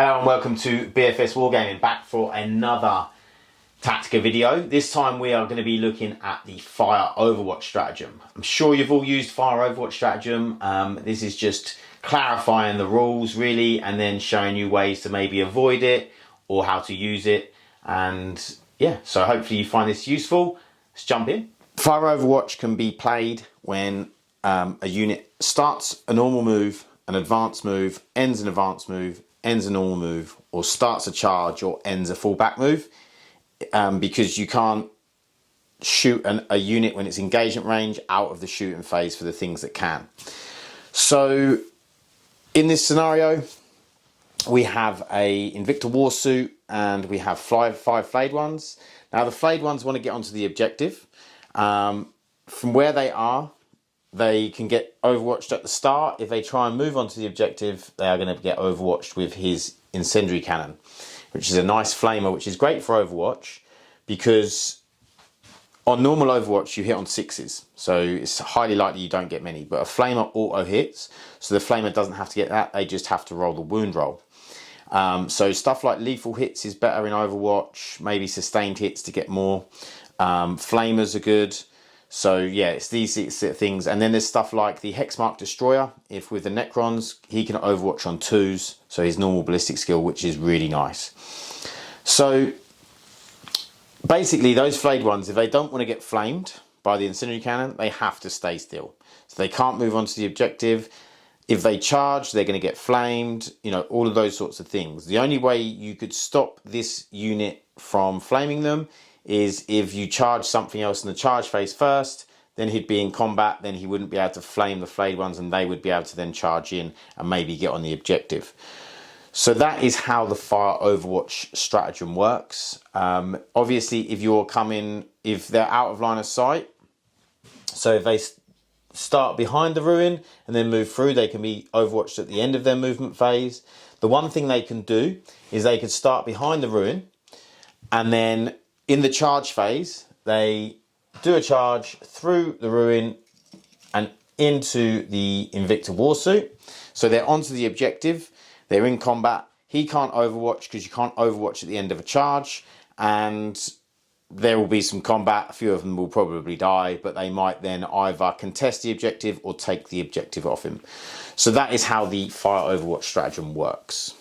Hello and welcome to BFS Wargaming, back for another Tactica video. This time we are going to be looking at the Fire Overwatch Stratagem. I'm sure you've all used Fire Overwatch Stratagem. This is just clarifying the rules really, and then showing you ways to maybe avoid it or how to use it. And yeah, so hopefully you find this useful. Let's jump in. Fire Overwatch can be played when a unit starts a normal move, an advanced move, ends an advanced move, ends a normal move, or starts a charge or ends a fallback move, because you can't shoot a unit when it's engagement range out of the shooting phase for the things that can. So in this scenario, we have a Invicta war suit and we have five flayed ones. Now the flayed ones want to get onto the objective. From where they are, they can get overwatched at the start. If they try and move onto the objective, they are going to get overwatched with his incendiary cannon, which is a nice flamer, which is great for Overwatch because on normal Overwatch you hit on sixes, so it's highly likely you don't get many, but a flamer auto hits, so the flamer doesn't have to get that, they just have to roll the wound roll. So stuff like lethal hits is better in Overwatch, maybe sustained hits to get more. Flamers are good. So yeah, it's these things. And then there's stuff like the Hexmark Destroyer. If with the Necrons, he can overwatch on 2s, so his normal ballistic skill, which is really nice. So basically those flayed ones, if they don't want to get flamed by the incendiary cannon, they have to stay still. So they can't move on to the objective. If they charge, they're going to get flamed, you know, all of those sorts of things. The only way you could stop this unit from flaming them is if you charge something else in the charge phase first, then he'd be in combat, then he wouldn't be able to flame the flayed ones and they would be able to then charge in and maybe get on the objective. So that is how the Fire Overwatch Stratagem works. Obviously, if they're out of line of sight, so if they start behind the ruin and then move through, they can be overwatched at the end of their movement phase. The one thing they can do is they could start behind the ruin, and then in the charge phase, they do a charge through the ruin and into the Invicta Warsuit. So they're onto the objective, they're in combat. He can't overwatch because you can't overwatch at the end of a charge, and there will be some combat. A few of them will probably die, but they might then either contest the objective or take the objective off him. So that is how the Fire Overwatch Stratagem works.